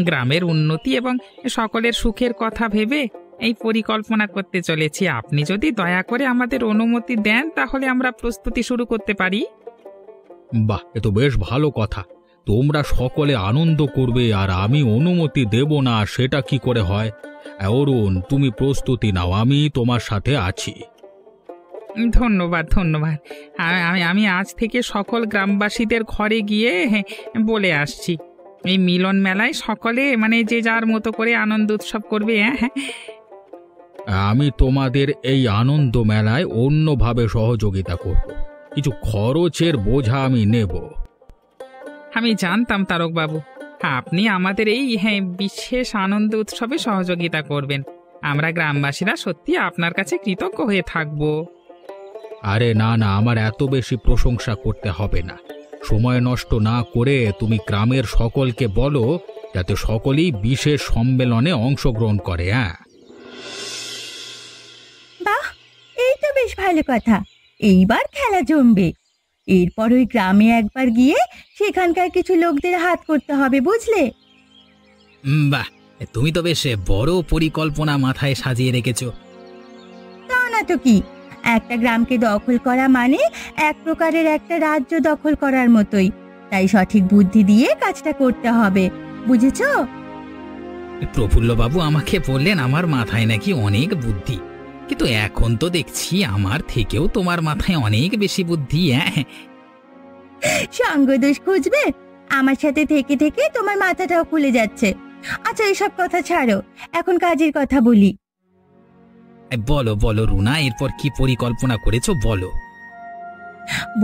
গ্রামের উন্নতি এবং সকলের সুখের কথা ভেবে এই পরিকল্পনা করতে চলেছি। আপনি যদি দয়া করে আমাদের অনুমতি দেন তাহলে আমরা প্রস্তুতি শুরু করতে পারি। বাহ, এ তো বেশ ভালো কথা। তোমরা সকলে আনন্দ করবে আর আমি অনুমতি দেব না, সেটা কি করে হয়? অরুণ, তুমি প্রস্তুতি নাও, আমি তোমার সাথে আছি। ধন্যবাদ ধন্যবাদ। আমি আমি আজ থেকে সকল গ্রামবাসীদের ঘরে গিয়ে বলে আসছি এই মিলন মেলায় সকলে যে যার মতো করে আনন্দ উৎসব করবে। হ্যাঁ, আমি তোমাদের এই আনন্দ মেলায় অন্যভাবে সহযোগিতা করব, কিছু খরচের বোঝা আমি নেব। আমি জানতাম তারকবাবু আপনি আমাদের এই বিশেষ আনন্দ উৎসবে সহযোগিতা করবেন। আমরা গ্রামবাসীরা সত্যি আপনার কাছে কৃতজ্ঞ হয়ে থাকব। আরে না না, আমার এত বেশি প্রশংসা করতে হবে না। সময় নষ্ট না করে তুমি গ্রামের সকলকে বলো যাতে সকলেই বিশেষ সম্মেলনে অংশগ্রহণ করে। হ্যাঁ, বাহ, এই তো বেশ ভালো কথা। এইবার খেলা জমবে। এরপর ওই গ্রামে একবার গিয়ে সেখানকার কিছু লোকদের হাত করতে হবে, বুঝলে? বাহ, তুমি তো বেশ বড় পরিকল্পনা মাথায় সাজিয়ে রেখেছো। তা না তো কি, একটা গ্রামকে দখল করা মানে এক প্রকারের একটা রাজ্য দখল করার মতোই। তাই সঠিক বুদ্ধি দিয়ে কাজটা করতে হবে, বুঝেছো? প্রফুল্লবাবু আমাকে বললেন আমার মাথায় নাকি অনেক বুদ্ধি, কিন্তু এখন তো দেখছি আমার থেকেও তোমার মাথায় অনেক বেশি বুদ্ধি। সঙ্গদোষ খুঁজবে? আমার সাথে থেকে থেকে তোমার মাথাটাও খুলে যাচ্ছে। আচ্ছা, এসব কথা ছাড়ো, এখন কাজের কথা বলি। বলো বলো রুনা, এরপর কি পরিকল্পনা করেছো বলো।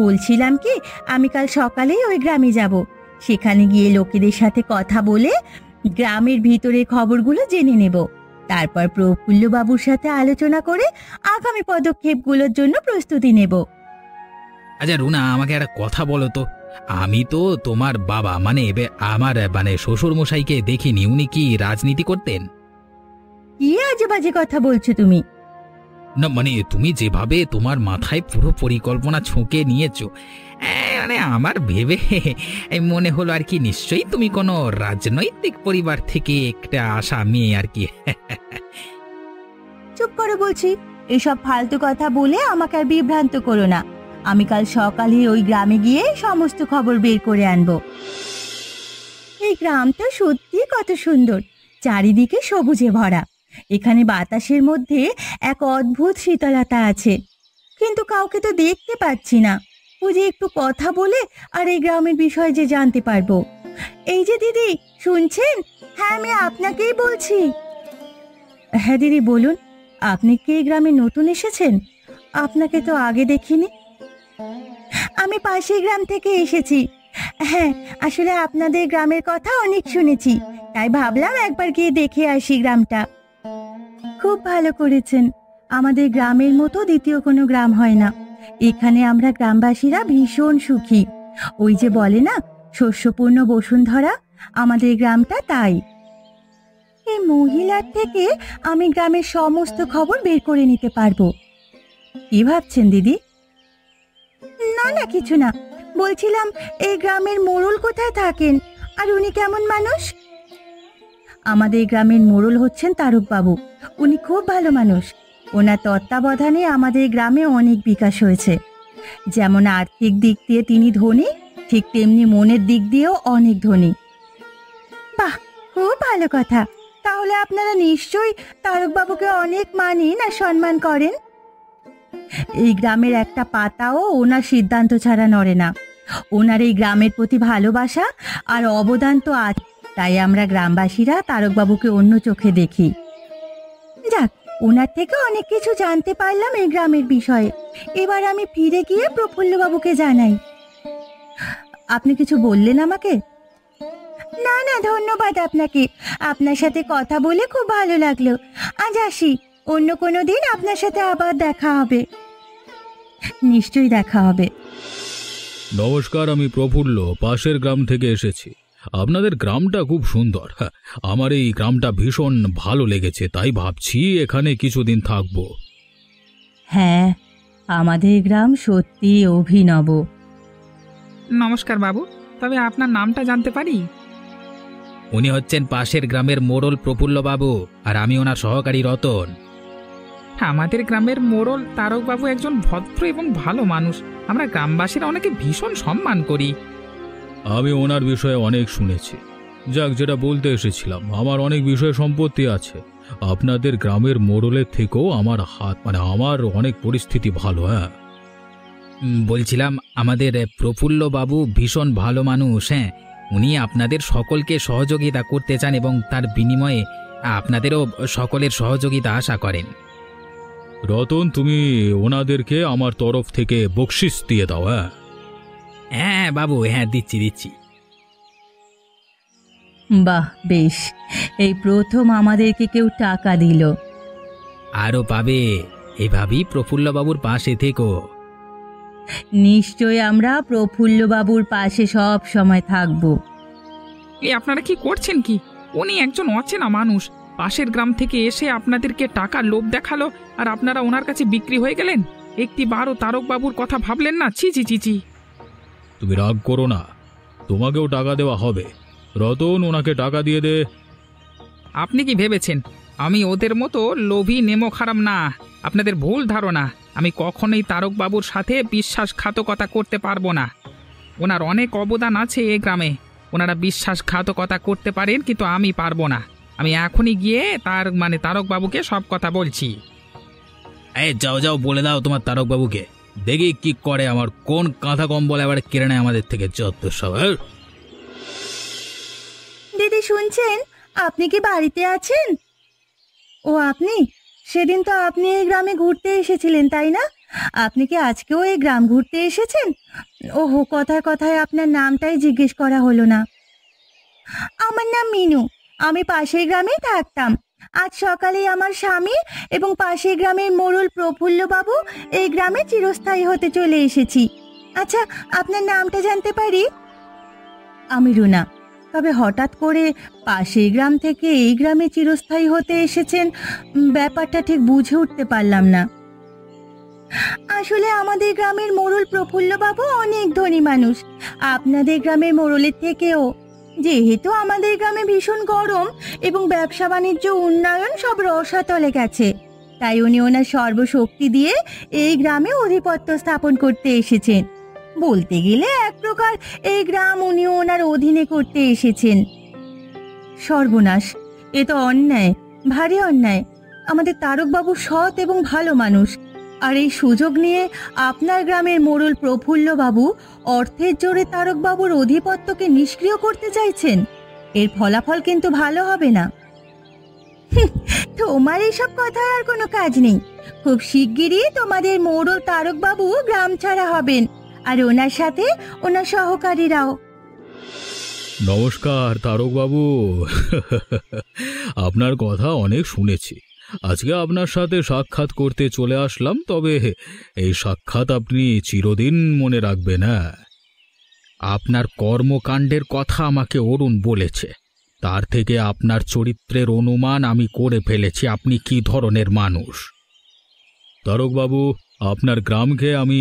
বলছিলাম কি, আমি কাল সকালেই ওই গ্রামে যাব। সেখানে গিয়ে লোকেদের সাথে কথা বলে গ্রামের ভিতরের খবরগুলো জেনে নেব। তারপর প্রফুল্লবাবুর সাথে আলোচনা করে আগামী পদক্ষেপগুলোর জন্য প্রস্তুতি নেব। আচ্ছা রুনা, আমাকে একটা কথা বলো তো, আমি তো তোমার বাবা আমার শ্বশুর মশাইকে দেখিনি, উনি কি রাজনীতি করতেন? কি আজে বাজে কথা বলছো তুমি? না তুমি যেভাবে তোমার মাথায় পুরো পরিকল্পনা ছুঁকে নিয়েছো, আমার ভেবে মনে হলো আর কি নিশ্চয়ই তুমি কোনো রাজনৈতিক পরিবার থেকে একটা আসা মেয়ে আর কি। চুপ করো বলছি। এসব ফালতু কথা বলে আমাকে আর বিভ্রান্ত করো না। আমি কাল সকালে ওই গ্রামে গিয়ে সমস্ত খবর বের করে আনবো। এই গ্রামটা সত্যি কত সুন্দর, চারিদিকে সবুজে ভরা। এখানে বাতাসের মধ্যে এক অদ্ভুত শীতলতা আছে, কিন্তু কাউকে তো দেখতে পাচ্ছি না। ওই যে একটু কথা বলে আর এই গ্রামের বিষয়ে যে জানতে পারবো। এই যে দিদি, শুনছেন? হ্যাঁ, আমি আপনাকেই বলছি। হ্যাঁ দিদি, বলুন। আপনি কি এই গ্রামে নতুন এসেছেন? আপনাকে তো আগে দেখিনি। আমি পাশের গ্রাম থেকে এসেছি। হ্যাঁ, আসলে আপনাদের গ্রামের কথা অনেক শুনেছি, তাই ভাবলাম একবার গিয়ে দেখে আসি গ্রামটা। খুব ভালো করেছেন। আমাদের গ্রামের মতো দ্বিতীয় কোনো গ্রাম হয় না। এখানে আমরা গ্রামবাসীরা ভীষণ সুখী। ওই যে বলে না, শস্যপূর্ণ বসুন্ধরা, আমাদের গ্রামটা তাই। এই মহিলার থেকে আমি গ্রামের সমস্ত খবর বের করে নিতে পারবো। কি ভাবছেন দিদি? না না, কিছু না। বলছিলাম, এই গ্রামের মোড়ল কোথায় থাকেন আর উনি কেমন মানুষ? আমাদের গ্রামের মোড়ল হচ্ছেন তারকবাবু। উনি খুব ভালো মানুষ। ওনার তত্ত্বাবধানে আমাদের গ্রামে অনেক বিকাশ হয়েছে। যেমন আর্থিক দিক দিয়ে তিনি ধনী, ঠিক তেমনি মনের দিক দিয়েও অনেক ধনী। বাহ, খুব ভালো কথা। তাহলে আপনারা নিশ্চয়ই তারকবাবুকে অনেক মানেন আর সম্মান করেন। এই গ্রামের একটা পাতাও ওনার সিদ্ধান্ত ছাড়া নড়ে না। ওনার এই গ্রামের প্রতি ভালোবাসা আর অবদান তো আছে, তাই আমরা গ্রামবাসীরা তারকবাবুকে অন্য চোখে দেখি। যাক, ওনার থেকে অনেক কিছু জানতে পারলাম এই গ্রামের বিষয়ে। এবার আমি ফিরে গিয়ে প্রফুল্লবাবুকে জানাই। আপনি কিছু বললেন আমাকে? না না, ধন্যবাদ আপনাকে। আপনার সাথে কথা বলে খুব ভালো লাগলো। আজ আসি, অন্য কোনো দিন আপনার সাথে আবার দেখা হবে। নিশ্চয়ই দেখা হবে। নমস্কার, আমি প্রফুল্ল, পাশের গ্রাম থেকে এসেছি। আপনাদের গ্রামটা খুব সুন্দর। আমার এই গ্রামটা ভীষণ ভালো লেগেছে, তাই ভাবছি এখানে কিছুদিন থাকব। হ্যাঁ, আমাদের গ্রাম সত্যি অভিনব। নমস্কার বাবু, তবে আপনার নামটা জানতে পারি? উনি হচ্ছেন পাশের গ্রামের মোড়ল প্রফুল্লবাবু, আর আমি ওনার সহকারী রতন। আমাদের গ্রামের মোড়ল তারকবাবু একজন ভদ্র এবং ভালো মানুষ। আমরা গ্রামবাসীরা ওনাকে ভীষণ সম্মান করি। আমি ওনার বিষয়ে অনেক শুনেছি। যাক, যেটা বলতে এসেছিলাম, আমার অনেক বিষয় সম্পত্তি আছে। আপনাদের গ্রামের মোড়লের থেকেও আমার আমার অনেক পরিস্থিতি ভালো। হ্যাঁ, বলছিলাম আমাদের প্রফুল্লবাবু ভীষণ ভালো মানুষ। হ্যাঁ, উনি আপনাদের সকলকে সহযোগিতা করতে চান এবং তার বিনিময়ে আপনাদেরও সকলের সহযোগিতা আশা করেন। রতন, তুমি ওনাদেরকে আমার তরফ থেকে বকশিস দিয়ে দাও। হ্যাঁ হ্যাঁ বাবু, হ্যাঁ দিচ্ছি। বাহ, বেশ। এই প্রথম আমাদেরকে কেউ টাকা দিল। আরও পাবে, এভাবেই প্রফুল্লবাবুর পাশে থেকো। নিশ্চয় আমরা প্রফুল্লবাবুর পাশে সব সময় থাকব। আপনারা কি করছেন কি? উনি একজন অচেনা মানুষ, পাশের গ্রাম থেকে এসে আপনাদেরকে টাকার লোভ দেখালো, আর আপনারা ওনার কাছে বিক্রি হয়ে গেলেন। একটি বারও তারকবাবুর কথা ভাবলেন না? ছি ছি ছি ছি। তুমি রাগ করো না, তোমাকেও টাকা দেওয়া হবে। রতন, ওনাকে টাকা দিয়ে দে। আপনি কি ভেবেছেন আমি ওদের মতো লোভী নেমো খারাপ না? আপনাদের ভুল ধারণা। আমি কখনোই তারকবাবুর সাথে বিশ্বাসঘাতকতা করতে পারবো না। ওনার অনেক অবদান আছে এ গ্রামে। ওনারা বিশ্বাসঘাতকতা করতে পারেন, কিন্তু আমি পারবো না। আমি এখনই গিয়ে তারকবাবুকে সব কথা বলছি। এই যাও বলে দাও তোমার তারকবাবুকে, দেখি কি করে। আমার কোন কাঁথা কম বলে আবার কেড়ে নেয় আমাদের থেকে যত সব। দিদি, শুনছেন? আপনি কি বাড়িতে আছেন? ও, আপনি? সেদিন তো আপনি এই গ্রামে ঘুরতে এসেছিলেন, তাই না? আপনি কি আজকেও এই গ্রাম ঘুরতে এসেছেন? ওহো, কথায় কথায় আপনার নামটাই জিজ্ঞেস করা হলো না। আমার নাম মিনু। আমি পাশের গ্রামেই থাকতাম। আজ সকালেই আমার স্বামী এবং পাশের গ্রামের মোড়ল প্রফুল্লবাবু এই গ্রামে চিরস্থায়ী হতে চলে এসেছি। আচ্ছা, আপনার নামটা জানতে পারি? আমি রুনা। তবে হঠাৎ করে পাশের গ্রাম থেকে এই গ্রামে চিরস্থায়ী হতে এসেছেন, ব্যাপারটা ঠিক বুঝে উঠতে পারলাম না। আসলে আমাদের গ্রামের মোড়ল প্রফুল্লবাবু অনেক ধনী মানুষ, আপনাদের গ্রামের মোড়লের থেকেও। যেহেতু আমাদের গ্রামে ভীষণ গরম এবং ব্যবসা বাণিজ্য উন্নয়ন সব রসাতলে গেছে, তাই উনি ওনার সর্বশক্তি দিয়ে এই গ্রামে আধিপত্য স্থাপন করতে এসেছেন। বলতে গেলে এক প্রকার এই গ্রাম উনি ওনার অধীনে করতে এসেছেন। সর্বনাশ, এ তো অন্যায়, ভারী অন্যায়। আমাদের তারকবাবু সৎ এবং ভালো মানুষ, আর এই সুযোগ নিয়ে আপনার গ্রামের মোড়ল প্রফুল্লবাবু অর্থের জোরে তারকবাবুর আধিপত্যকে নিষ্ক্রিয় করতে চাইছেন। এর ফলাফল কিন্তু ভালো হবে না। তোমার এইসব কথায় আর কোনো কাজ নেই। খুব শিগগিরই তোমাদের মোড়ল তারকবাবু গ্রাম ছাড়া হবেন, আর ওনার সাথে ওনার সহকারীরাও। নমস্কার তারকবাবু। আপনার কথা অনেক শুনেছি। আজকে আপনার সাথে সাক্ষাৎ করতে চলে আসলাম। তবে এই সাক্ষাৎ আপনি চিরদিন মনে রাখবেন। আপনার কর্মকাণ্ডের কথা আমাকে অরুণ বলেছে, তার থেকে আপনার চরিত্রের অনুমান আমি করে ফেলেছি আপনি কি ধরনের মানুষ। তারকবাবু, আপনার গ্রামকে আমি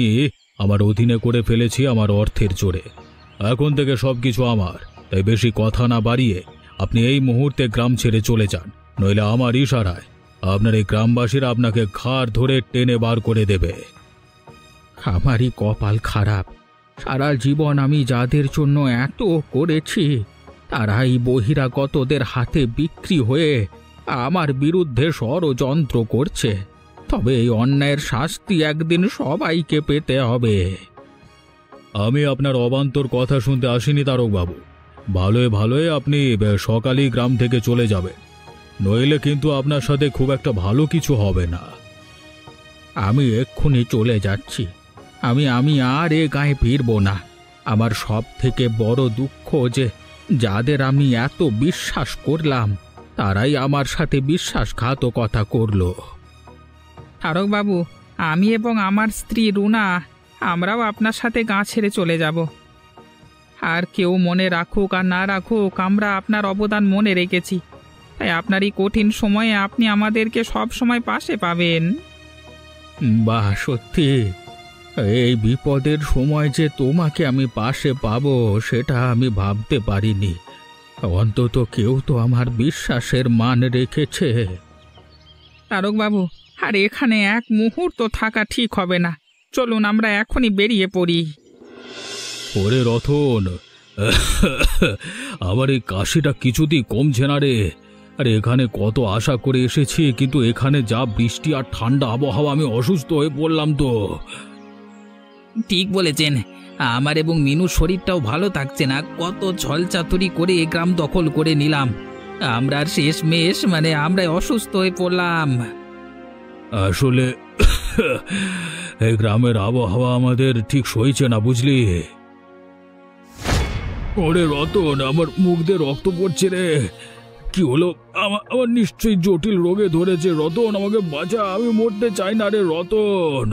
আমার অধীনে করে ফেলেছি আমার অর্থের জোরে। এখন থেকে সবকিছু আমার, তাই বেশি কথা না বাড়িয়ে আপনি এই মুহূর্তে গ্রাম ছেড়ে চলে যান, নইলে আমার ইশারায় আপনার এই গ্রামবাসীরা আপনাকে ঘাড় ধরে টেনে বার করে দেবে। আমারই কপাল খারাপ। সারা জীবন আমি যাদের জন্য এত করেছি, তারাই বহিরাগতদের হাতে বিক্রি হয়ে আমার বিরুদ্ধে ষড়যন্ত্র করছে। তবে এই অন্যায়ের শাস্তি একদিন সবাইকে পেতে হবে। আমি আপনার অবান্তর কথা শুনতে আসিনি তারকবাবু। ভালোয় ভালোয় আপনি সকালেই গ্রাম থেকে চলে যাবেন, নইলে কিন্তু আপনার সাথে খুব একটা ভালো কিছু হবে না। আমি এক্ষুনি চলে যাচ্ছি। আমি আর এ গায়ে ফিরব না। আমার সব থেকে বড় দুঃখ যে যাদের আমি এত বিশ্বাস করলাম, তারাই আমার সাথে বিশ্বাসঘাতকতা করলো। তারকবাবু, আমি এবং আমার স্ত্রী রুনা আমরাও আপনার সাথে গাঁ ছেড়ে চলে যাব। আর কেউ মনে রাখুক আর না রাখুক, আমরা আপনার অবদান মনে রেখেছি। তাই আপনার এই কঠিন সময়ে আপনি আমাদেরকে সব সময় পাশে পাবেন। বাহ, সত্যি এই বিপদের সময় যে তোমাকে আমি পাশে পাবো সেটা আমি ভাবতে পারিনি। অন্তত কেউ তো আমার বিশ্বাসের মান রেখেছে। তারকবাবু, আর এখানে এক মুহূর্ত থাকা ঠিক হবে না। চলুন আমরা এখনই বেরিয়ে পড়ি। ওরে রতন, আমার এই কাশিটা কিছুতেই কমছে না রে। আরে এখানে কত আশা করে এসেছি, কিন্তু এখানে যা বৃষ্টি আর ঠান্ডা আবহাওয়া, আমি অসুস্থ হয়ে পড়লাম তো। ঠিক বলেছেন, আমার এবং মিনুর শরীরটাও ভালো থাকছে না। কত ছলচাতুরি করে এ গ্রাম দখল করে নিলাম, আমরা আর শেষমেশ আমরা অসুস্থ হয়ে পড়লাম। আসলে এই গ্রামের আবহাওয়া আমাদের ঠিক সইছে না, বুঝলি? ওরে রতন, আমার মুখ দিয়ে রক্ত পড়ছে রে। কি হলো? আমার নিশ্চয়ই জটিল রোগে ধরেছে। রতন, আমাকে বাঁচা, আমি মরতে চাই না রে রতন।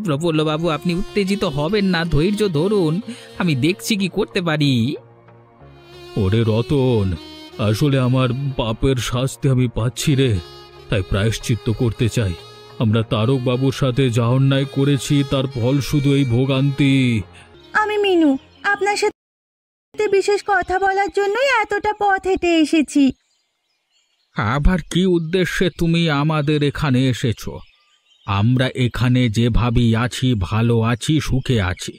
প্রফুল্লবাবু, আপনি উত্তেজিত হবেন না, ধৈর্য ধরুন, আমি দেখছি কি করতে পারি। ওরে রতন, আসলে আমার পাপের শাস্তি আমি পাচ্ছি রে, তাই প্রায়শ্চিত্ত করতে চাই। আমরা তারক বাবুর সাথে যা অন্যায় করেছি তার ফল শুধু এই ভোগান্তি। আমি মিনু, আপনার সাথে বিশেষ কথা বলার জন্যই এতটা পথ হেঁটে এসেছি। আবার কি উদ্দেশ্যে তুমি আমাদের এখানে এসেছো? আমরা এখানে যেভাবেই আছি, ভালো আছি, সুখে আছি।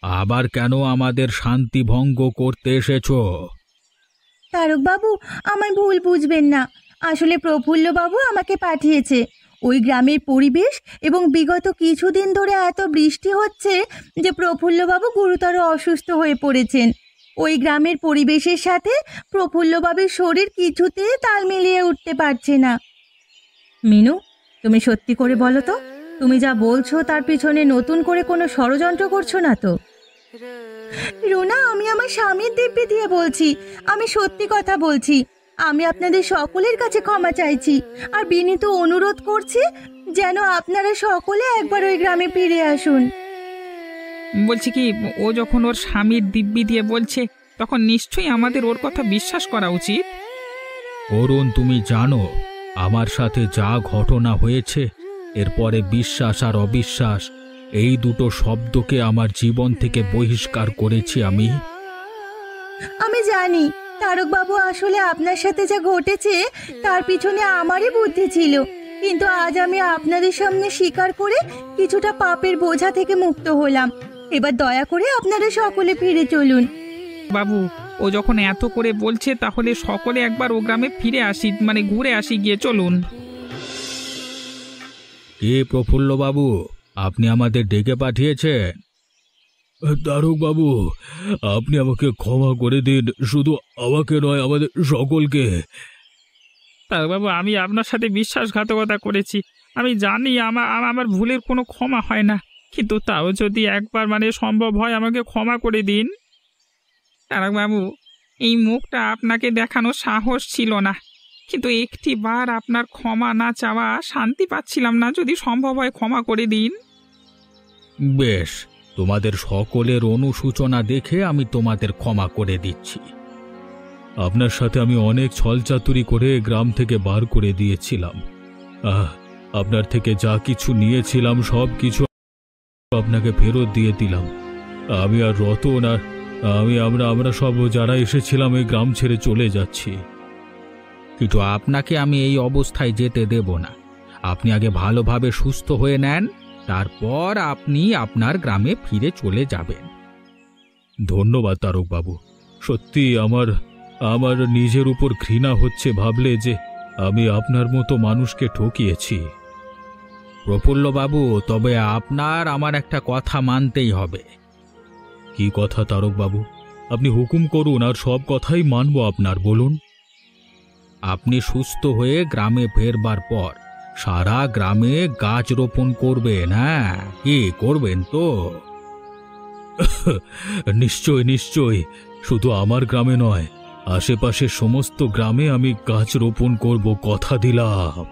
আবার কেন আমাদের শান্তি ভঙ্গ করতে এসেছো? তারকবাবু, আমায় ভুল বুঝবেন না। আসলে প্রফুল্লবাবু আমাকে পাঠিয়েছে। ওই গ্রামের পরিবেশ এবং বিগত কিছুদিন ধরে এত বৃষ্টি হচ্ছে যে প্রফুল্লবাবু গুরুতর অসুস্থ হয়ে পড়েছেন। ওই গ্রামের পরিবেশের সাথে প্রফুল্লবাবুর শরীর কিছুতে তাল মিলিয়ে উঠতে পারছে না। মিনু, তুমি সত্যি করে বলো তো, তুমি যা বলছো তার পিছনে নতুন করে কোনো ষড়যন্ত্র করছো না তো? রুনা, আমি আমার স্বামীর দিব্যি দিয়ে বলছি, আমি সত্যি কথা বলছি। আমি আপনাদের সকলের কাছে ক্ষমা চাইছি আর বিনীত অনুরোধ করছি যেন আপনারা সকলে একবার ওই গ্রামে ফিরে আসুন। বলছি কি, ও যখন ওর স্বামীর দিব্যি দিয়ে বলছে, তখন নিশ্চয়ই আমাদের ওর কথা বিশ্বাস করা উচিত। অরুণ, তুমি জানো আমার সাথে যা ঘটনা হয়েছে, এরপরে বিশ্বাস আর অবিশ্বাস এই দুটো শব্দকে আমার জীবন থেকে বহিষ্কার করেছি আমি। আমি জানি তারকবাবু, আসলে আপনার সাথে যা ঘটেছে তার পিছনে আমারই বুদ্ধি ছিল, কিন্তু আজ আমি আপনাদের সামনে স্বীকার করে কিছুটা পাপের বোঝা থেকে মুক্ত হলাম। এবার দয়া করে আপনারা সকলে ফিরে চলুন। বাবু, ও যখন এত করে বলছে, তাহলে সকলে একবার ও গ্রামে ফিরে আসি, ঘুরে আসি গিয়ে। চলুন। এ প্রফুল্ল বাবু, আপনি আমাদের ডেকে পাঠিয়েছেন? তারক বাবু, আপনি আমাকে ক্ষমা করে দিন, শুধু আমাকে নয়, আমাদের সকলকে। তারকবাবু, আমি আপনার সাথে বিশ্বাসঘাতকতা করেছি। আমি জানি আমার ভুলের কোনো ক্ষমা হয় না, কিন্তু তাও যদি একবার সম্ভব হয়, আমাকে ক্ষমা করে দিন। তারকবাবু, এই মুখটা আপনাকে দেখানোর সাহস ছিল না, কিন্তু একটি বার আপনার ক্ষমা না চাওয়া শান্তি পাচ্ছিলাম না। যদি সম্ভব হয় ক্ষমা করে দিন। বেশ, তোমাদের সকলের অনুশোচনা দেখে আমি তোমাদের ক্ষমা করে দিচ্ছি। আপনার সাথে আমি অনেক ছলচাতুরি করে গ্রাম থেকে বার করে দিয়েছিলাম। আপনার থেকে যা কিছু নিয়েছিলাম সব কিছু আপনাকে ফেরত দিয়ে দিলাম। আমি আর রতন আর আমরা সব যারা এসেছিলাম এই গ্রাম ছেড়ে চলে যাচ্ছি। কিন্তু আপনাকে আমি এই অবস্থায় যেতে দেব না। আপনি আগে ভালোভাবে সুস্থ হয়ে নেন, তারপর আপনি আপনার গ্রামে ফিরে চলে যাবেন। ধন্যবাদ তারক বাবু, সত্যি আমার নিজের উপর ঘৃণা হচ্ছে ভাবলে যে আমি আপনার মতো মানুষকে ঠকিয়েছি। প্রফুল্ল বাবু, তবে আপনার আমার একটা কথা মানতেই হবে। কি কথা তারক বাবু? আপনি হুকুম করুন, আর সব কথাই মানব আপনার। বলুন। আপনি সুস্থ হয়ে গ্রামে ফেরবার পর সারা গ্রামে গাছ রোপণ করবেন। হ্যাঁ, কি করবেন তো? নিশ্চয় নিশ্চয়, শুধু আমার গ্রামে নয়, আশেপাশের সমস্ত গ্রামে আমি গাছ রোপণ করব, কথা দিলাম।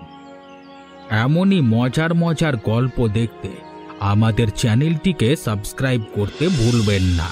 এমনই মজার মজার গল্প দেখতে আমাদের চ্যানেলটিকে সাবস্ক্রাইব করতে ভুলবেন না।